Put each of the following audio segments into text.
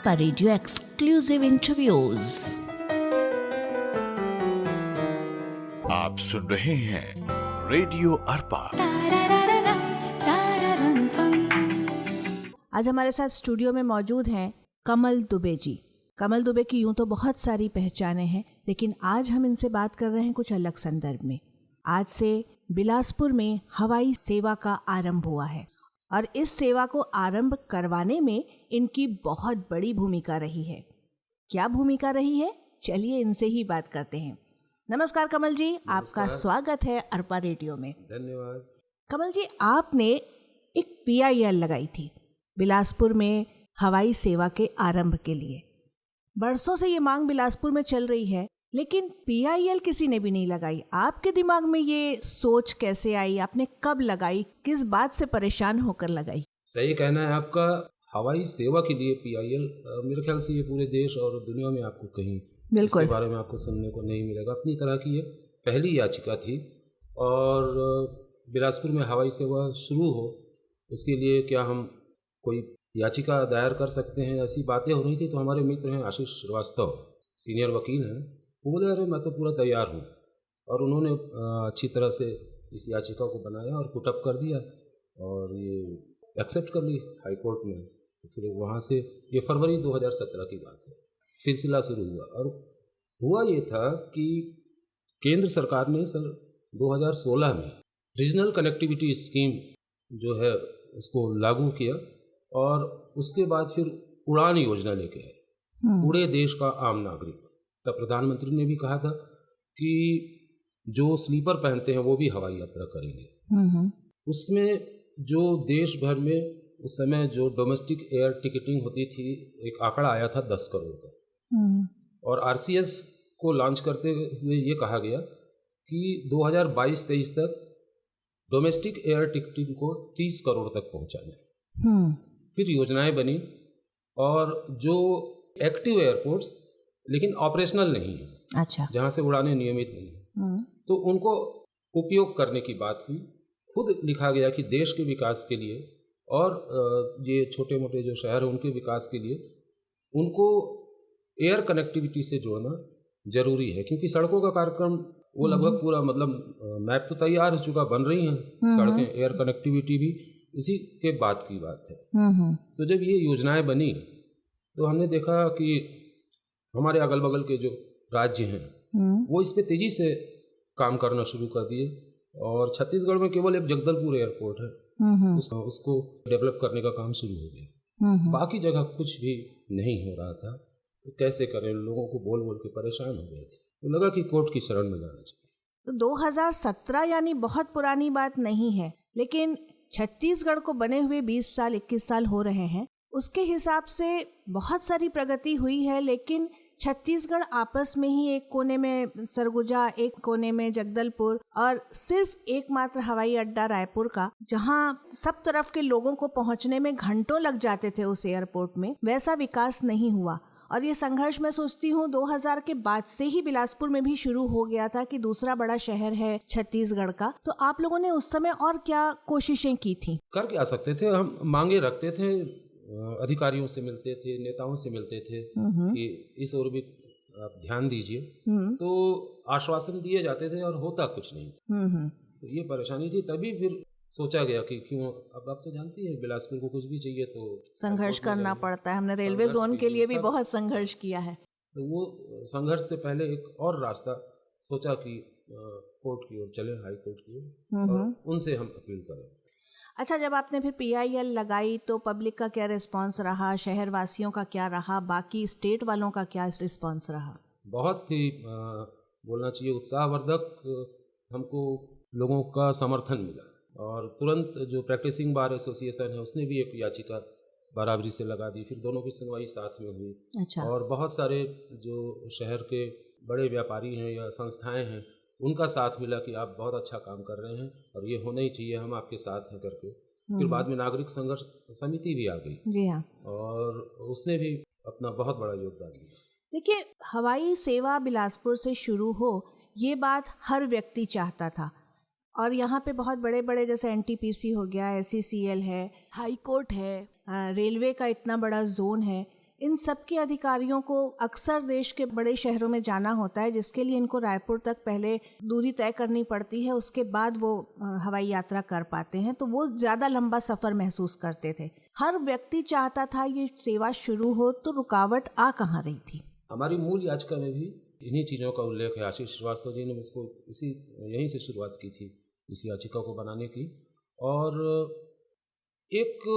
Arpa radio exclusive interviews. आप सुन रहे हैं रेडियो अरपा। आज हमारे साथ स्टूडियो में मौजूद हैं कमल दुबे जी। कमल दुबे की यूं तो बहुत सारी पहचानें हैं, लेकिन आज हम इनसे बात कर रहे हैं कुछ अलग संदर्भ में। आज से बिलासपुर में हवाई सेवा का आरंभ हुआ है और इस सेवा को आरंभ करवाने में इनकी बहुत बड़ी भूमिका रही है। क्या भूमिका रही है, चलिए इनसे ही बात करते हैं। नमस्कार कमल जी, आपका स्वागत है अरपा रेडियो में। धन्यवाद। कमल जी, आपने एक PIL लगाई थी बिलासपुर में हवाई सेवा के आरंभ के लिए। बरसों से ये मांग बिलासपुर में चल रही है, लेकिन PIL किसी ने भी नहीं लगाई। आपके दिमाग में ये सोच कैसे आई? आपने कब लगाई? किस बात से परेशान होकर लगाई? सही कहना है आपका। हवाई सेवा के लिए PIL मेरे ख्याल से ये पूरे देश और दुनिया में आपको कहीं इसके बारे में आपको सुनने को नहीं मिलेगा। अपनी तरह की ये पहली याचिका थी और बिलासपुर में हवाई सेवा शुरू हो उसके लिए क्या हम कोई याचिका दायर कर सकते हैं, ऐसी बातें हो रही थी। तो हमारे मित्र हैं आशीष श्रीवास्तव, सीनियर वकील हैं, वो बोले अरे मैं तो पूरा तैयार हूँ, और उन्होंने अच्छी तरह से इस याचिका को बनाया और पुटअप कर दिया और ये एक्सेप्ट कर ली हाई कोर्ट में। तो फिर वहाँ से ये फरवरी 2017 की बात है, सिलसिला शुरू हुआ। और हुआ ये था कि केंद्र सरकार ने सन 2016 में रीजनल कनेक्टिविटी स्कीम जो है उसको लागू किया और उसके बाद फिर उड़ान योजना लेके आए, पूरे देश का आम नागरिक। तब प्रधानमंत्री ने भी कहा था कि जो स्लीपर पहनते हैं वो भी हवाई यात्रा करेंगे। उसमें जो देश भर में उस समय जो डोमेस्टिक एयर टिकटिंग होती थी, एक आंकड़ा आया था 10 करोड़ का। और RCS को लॉन्च करते हुए ये कहा गया कि 2022-23 तक डोमेस्टिक एयर टिकटिंग को 30 करोड़ तक पहुंचाना। फिर योजनाएं बनी और जो एक्टिव एयरपोर्ट्स लेकिन ऑपरेशनल नहीं है, अच्छा, जहाँ से उड़ानें नियमित नहीं है, तो उनको उपयोग करने की बात हुई। खुद लिखा गया कि देश के विकास के लिए और ये छोटे मोटे जो शहर हैं उनके विकास के लिए उनको एयर कनेक्टिविटी से जोड़ना जरूरी है, क्योंकि सड़कों का कार्यक्रम वो लगभग पूरा, मतलब मैप तो तैयार हो चुका, बन रही हैं सड़कें, एयर कनेक्टिविटी भी इसी के बाद की बात है। तो जब ये योजनाएं बनी तो हमने देखा कि हमारे अगल बगल के जो राज्य हैं वो इस पे तेजी से काम करना शुरू कर दिए और छत्तीसगढ़ में केवल एक जगदलपुर एयरपोर्ट है, उसको डेवलप करने का काम शुरू हो गया। बाकी जगह कुछ भी नहीं हो रहा था, तो कैसे करें, लोगों को बोल बोल के परेशान हो गए थे। तो लगा कि कोर्ट की शरण में जाना चाहिए। तो 2017 यानी बहुत पुरानी बात नहीं है, लेकिन छत्तीसगढ़ को बने हुए 20 साल 21 साल हो रहे हैं। उसके हिसाब से बहुत सारी प्रगति हुई है, लेकिन छत्तीसगढ़ आपस में ही एक कोने में सरगुजा, एक कोने में जगदलपुर और सिर्फ एकमात्र हवाई अड्डा रायपुर का, जहां सब तरफ के लोगों को पहुंचने में घंटों लग जाते थे उस एयरपोर्ट में, वैसा विकास नहीं हुआ। और ये संघर्ष मैं सोचती हूँ 2000 के बाद से ही बिलासपुर में भी शुरू हो गया था कि दूसरा बड़ा शहर है छत्तीसगढ़ का। तो आप लोगों ने उस समय और क्या कोशिशें की थी? कर क्या सकते थे, हम मांगे रखते थे, अधिकारियों से मिलते थे, नेताओं से मिलते थे कि इस ओर भी आप ध्यान दीजिए, तो आश्वासन दिए जाते थे और होता कुछ नहीं। तो ये परेशानी थी। तभी फिर सोचा गया कि क्यों, अब आप तो जानती है बिलासपुर को कुछ भी चाहिए तो संघर्ष करना पड़ता है। हमने रेलवे जोन के लिए भी बहुत संघर्ष किया है। तो वो संघर्ष से पहले एक और रास्ता सोचा कि कोर्ट की ओर चले, हाई कोर्ट की ओर, और उनसे हम अपील करें। अच्छा, जब आपने फिर PIL लगाई तो पब्लिक का क्या रिस्पांस रहा, शहर वासियों का क्या रहा, बाकी स्टेट वालों का क्या रिस्पांस रहा? बहुत ही बोलना चाहिए उत्साहवर्धक हमको लोगों का समर्थन मिला। और तुरंत जो प्रैक्टिसिंग बार एसोसिएशन है उसने भी एक याचिका बराबरी से लगा दी, फिर दोनों की सुनवाई साथ में हुई। अच्छा। और बहुत सारे जो शहर के बड़े व्यापारी हैं या संस्थाएं हैं उनका साथ मिला कि आप बहुत अच्छा काम कर रहे हैं और ये होना ही चाहिए, हम आपके साथ हैं करके। फिर बाद में नागरिक संघर्ष समिति भी आ गई। जी हाँ। और उसने भी अपना बहुत बड़ा योगदान दिया। देखिए, हवाई सेवा बिलासपुर से शुरू हो ये बात हर व्यक्ति चाहता था, और यहाँ पे बहुत बड़े बड़े जैसे NTPC हो गया, SCCL है, हाई कोर्ट है, रेलवे का इतना बड़ा जोन है, इन सब के अधिकारियों को अक्सर देश के बड़े शहरों में जाना होता है, जिसके लिए इनको रायपुर तक पहले दूरी तय करनी पड़ती है, उसके बाद वो हवाई यात्रा कर पाते हैं, तो वो ज़्यादा लंबा सफ़र महसूस करते थे। हर व्यक्ति चाहता था ये सेवा शुरू हो, तो रुकावट आ कहाँ रही थी? हमारी मूल याचिका में भी इन्हीं चीज़ों का उल्लेख है। आशीष श्रीवास्तव जी ने इसको यहीं से शुरुआत की थी, इस याचिका को बनाने की। और एक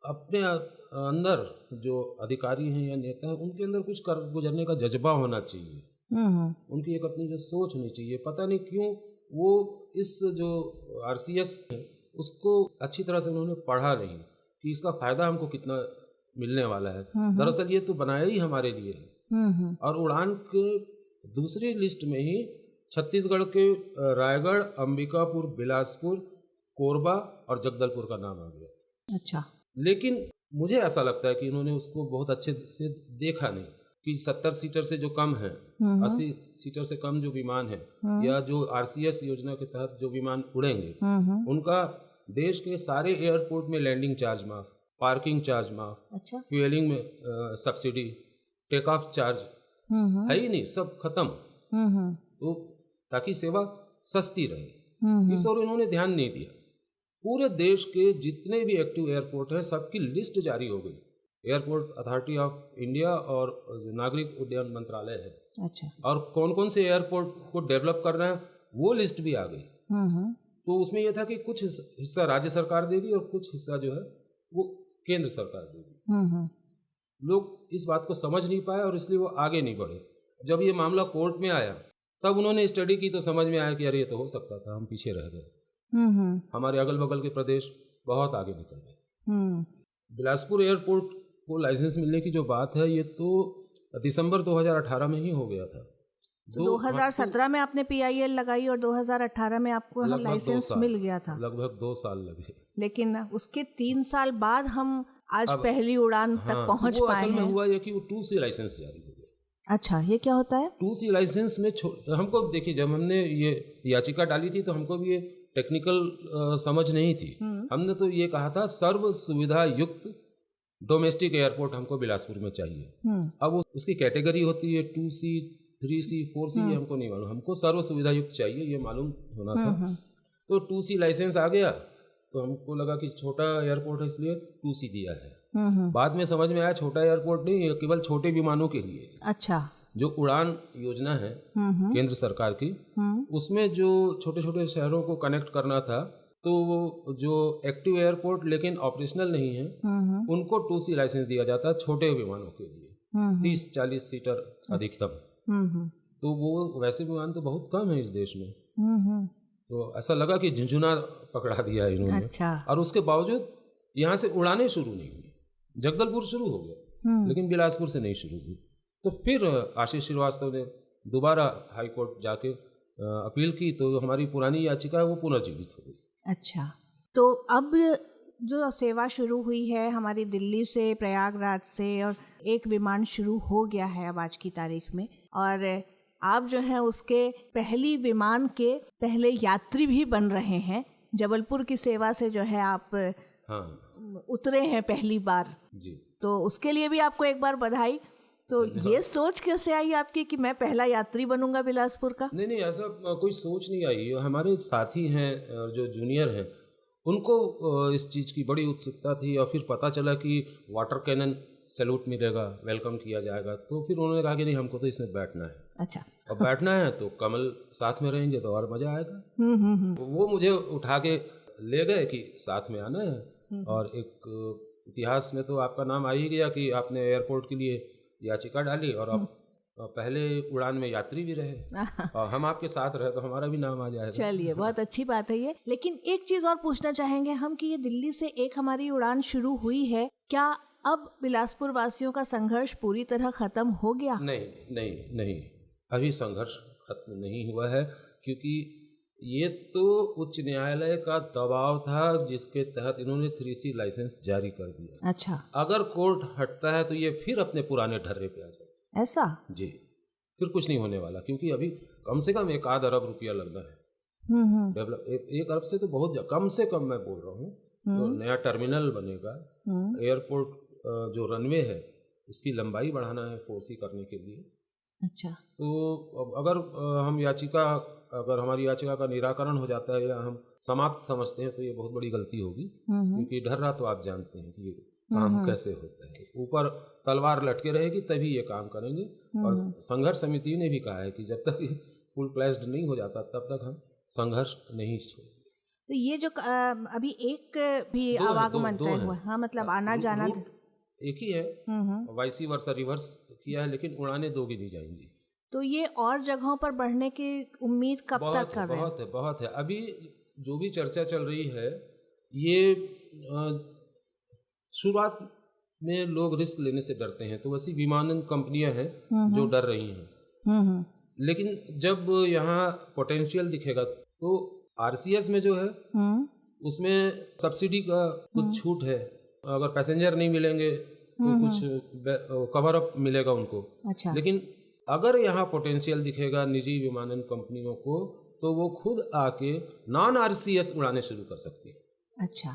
अपने अंदर जो अधिकारी हैं या नेता हैं, उनके अंदर कुछ कर गुजरने का जज्बा होना चाहिए। उनकी एक अपनी जो सोच होनी चाहिए। पता नहीं क्यों वो इस जो RCS है उसको अच्छी तरह से उन्होंने पढ़ा नहीं कि इसका फ़ायदा हमको कितना मिलने वाला है। दरअसल ये तो बनाया ही हमारे लिए है। और उड़ान के दूसरी लिस्ट में ही छत्तीसगढ़ के रायगढ़, अंबिकापुर, बिलासपुर, कोरबा और जगदलपुर का नाम आ गया। अच्छा। लेकिन मुझे ऐसा लगता है कि इन्होंने उसको बहुत अच्छे से देखा नहीं कि 70 सीटर से जो कम है, 80 सीटर से कम जो विमान है या जो RCS योजना के तहत जो विमान उड़ेंगे, उनका देश के सारे एयरपोर्ट में लैंडिंग चार्ज माफ, पार्किंग चार्ज माफ, अच्छा, फ्यूलिंग में सब्सिडी, टेक ऑफ चार्ज है ही नहीं, सब खत्म। तो ताकि सेवा सस्ती रहे, इस और इन्होंने ध्यान नहीं दिया। पूरे देश के जितने भी एक्टिव एयरपोर्ट हैं सबकी लिस्ट जारी हो गई, एयरपोर्ट अथॉरिटी ऑफ इंडिया और जो नागरिक उड्डयन मंत्रालय है। अच्छा। और कौन कौन से एयरपोर्ट को डेवलप करना है वो लिस्ट भी आ गई। तो उसमें यह था कि कुछ हिस्सा राज्य सरकार देगी और कुछ हिस्सा जो है वो केंद्र सरकार देगी। लोग इस बात को समझ नहीं पाए और इसलिए वो आगे नहीं बढ़े। जब ये मामला कोर्ट में आया तब उन्होंने स्टडी की तो समझ में आया कि अरे ये तो हो सकता था, हम पीछे रह गए। हमारे अगल बगल के प्रदेश बहुत आगे निकल गए। बिलासपुर एयरपोर्ट को लाइसेंस मिलने की जो बात है ये तो दिसंबर 2018 में ही हो गया था। 2017 में आपने PIL लगाई और 2018 में आपको लाइसेंस मिल गया था। लगभग 2 साल लगे, लेकिन उसके 3 साल बाद हम आज पहली उड़ान तक पहुंच पाए हैं। असल में हुआ ये कि वो 2C लाइसेंस जारी हो गया। अच्छा, ये क्या होता है? 2C लाइसेंस में हमको देखिए, जब हमने ये याचिका डाली थी तो हमको भी ये टेक्निकल समझ नहीं थी। हमने तो ये कहा था सर्व सुविधा युक्त डोमेस्टिक एयरपोर्ट हमको बिलासपुर में चाहिए। अब उसकी कैटेगरी होती है 2C, 3C, 4C, ये हमको नहीं मालूम, हमको सर्व सुविधा युक्त चाहिए ये मालूम होना था। तो 2C लाइसेंस आ गया तो हमको लगा कि छोटा एयरपोर्ट है इसलिए 2C दिया है। बाद में समझ में आया छोटा एयरपोर्ट नहीं, ये केवल छोटे विमानों के लिए। अच्छा। जो उड़ान योजना है केंद्र सरकार की, उसमें जो छोटे छोटे शहरों को कनेक्ट करना था, तो वो जो एक्टिव एयरपोर्ट लेकिन ऑपरेशनल नहीं है उनको 2C लाइसेंस दिया जाता है छोटे विमानों के लिए, 30-40 सीटर अधिकतम। तो वो वैसे विमान तो बहुत कम है इस देश में। तो ऐसा लगा कि झुंझुना पकड़ा दिया इन्होंने। अच्छा। और उसके बावजूद यहाँ से उड़ानें शुरू नहीं हुई। जगदलपुर शुरू हो गया लेकिन बिलासपुर से नहीं शुरू हुई। तो फिर आशीष श्रीवास्तव ने दोबारा हाई कोर्ट जाके अपील की तो हमारी पुरानी याचिका है वो पुनर्जीवित हो गई। अच्छा, तो अब जो सेवा शुरू हुई है हमारी दिल्ली से, प्रयागराज से, और एक विमान शुरू हो गया है अब आज की तारीख में, और आप जो है उसके पहली विमान के पहले यात्री भी बन रहे हैं। जबलपुर की सेवा से जो है आप उतरे हैं पहली बार जी, तो उसके लिए भी आपको एक बार बधाई। तो ये सोच कैसे आई आपकी कि मैं पहला यात्री बनूंगा बिलासपुर का? नहीं, ऐसा कोई सोच नहीं आई। हमारे साथी हैं जो जूनियर हैं उनको इस चीज़ की बड़ी उत्सुकता थी और फिर पता चला कि वाटर कैनन सैल्यूट मिलेगा, वेलकम किया जाएगा, तो फिर उन्होंने कहा कि नहीं हमको तो इसमें बैठना है। अच्छा। और बैठना है तो कमल साथ में रहेंगे तो और मज़ा आएगा। वो मुझे उठा के ले गए कि साथ में आना है। और एक इतिहास में तो आपका नाम आ ही गया कि आपने एयरपोर्ट के लिए याचिका डाली और अब पहले उड़ान में यात्री भी रहे और हम आपके साथ रहे तो हमारा भी नाम आ जाएगा। चलिए, बहुत अच्छी बात है ये। लेकिन एक चीज़ और पूछना चाहेंगे हम कि ये दिल्ली से एक हमारी उड़ान शुरू हुई है, क्या अब बिलासपुर वासियों का संघर्ष पूरी तरह खत्म हो गया? नहीं, अभी संघर्ष खत्म नहीं हुआ है, क्योंकि ये तो उच्च न्यायालय का दबाव था जिसके तहत इन्होंने 3C लाइसेंस जारी कर दिया। अच्छा। अगर कोर्ट हटता है तो ये फिर अपने पुराने ढर्रे पे आ जाए। ऐसा? जी, फिर कुछ नहीं होने वाला, क्योंकि अभी कम से कम 1 अरब रुपया लगना है डेवलप। 1 अरब से तो बहुत कम से कम मैं बोल रहा हूँ। तो नया टर्मिनल बनेगा, एयरपोर्ट जो रनवे है उसकी लंबाई बढ़ाना है 4C करने के लिए। अच्छा। तो अगर अगर हमारी याचिका का निराकरण हो जाता है या हम समाप्त समझते हैं तो ये बहुत बड़ी गलती होगी, क्योंकि ढर्रा तो आप जानते हैं कि ये काम कैसे होता है। ऊपर तलवार लटके रहेगी तभी ये काम करेंगे। और संघर्ष समिति ने भी कहा है कि जब तक ये फुल फ्लैश्ड नहीं हो जाता तब तक हम संघर्ष नहीं छोड़ेंगे। तो ये जो अभी एक भी आवागमन तय हुआ, हाँ, मतलब आना जाना एक ही है, वाइसी वर्सा रिवर्स किया है, लेकिन उड़ानें 2 गिनी जाएंगी। तो ये और जगहों पर बढ़ने की उम्मीद कब तक कर रहे हैं? बहुत है। अभी जो भी चर्चा चल रही है, ये शुरुआत में लोग रिस्क लेने से डरते हैं, तो वैसी विमानन कंपनियां हैं जो डर रही हैं। लेकिन जब यहाँ पोटेंशियल दिखेगा तो RCS में जो है उसमें सब्सिडी का कुछ छूट है। अगर पैसेंजर नहीं मिलेंगे तो कुछ कवर अप मिलेगा उनको। अच्छा। लेकिन अगर यहाँ पोटेंशियल दिखेगा निजी विमानन कंपनियों को तो वो खुद आके नॉन RCS उड़ाने शुरू कर सकती है। अच्छा,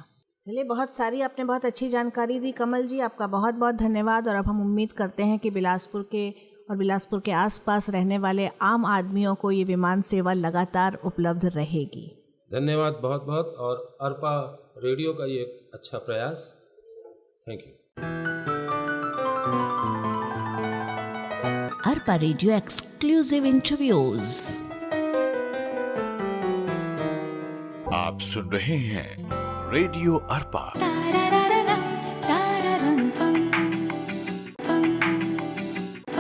चलिए, आपने बहुत अच्छी जानकारी दी कमल जी, आपका बहुत बहुत धन्यवाद। और अब हम उम्मीद करते हैं कि बिलासपुर के आसपास रहने वाले आम आदमियों को ये विमान सेवा लगातार उपलब्ध रहेगी। धन्यवाद बहुत बहुत। और अरपा रेडियो का ये अच्छा प्रयास। Thank you. Arpa radio exclusive interviews. आप सुन रहे हैं रेडियो अरपा।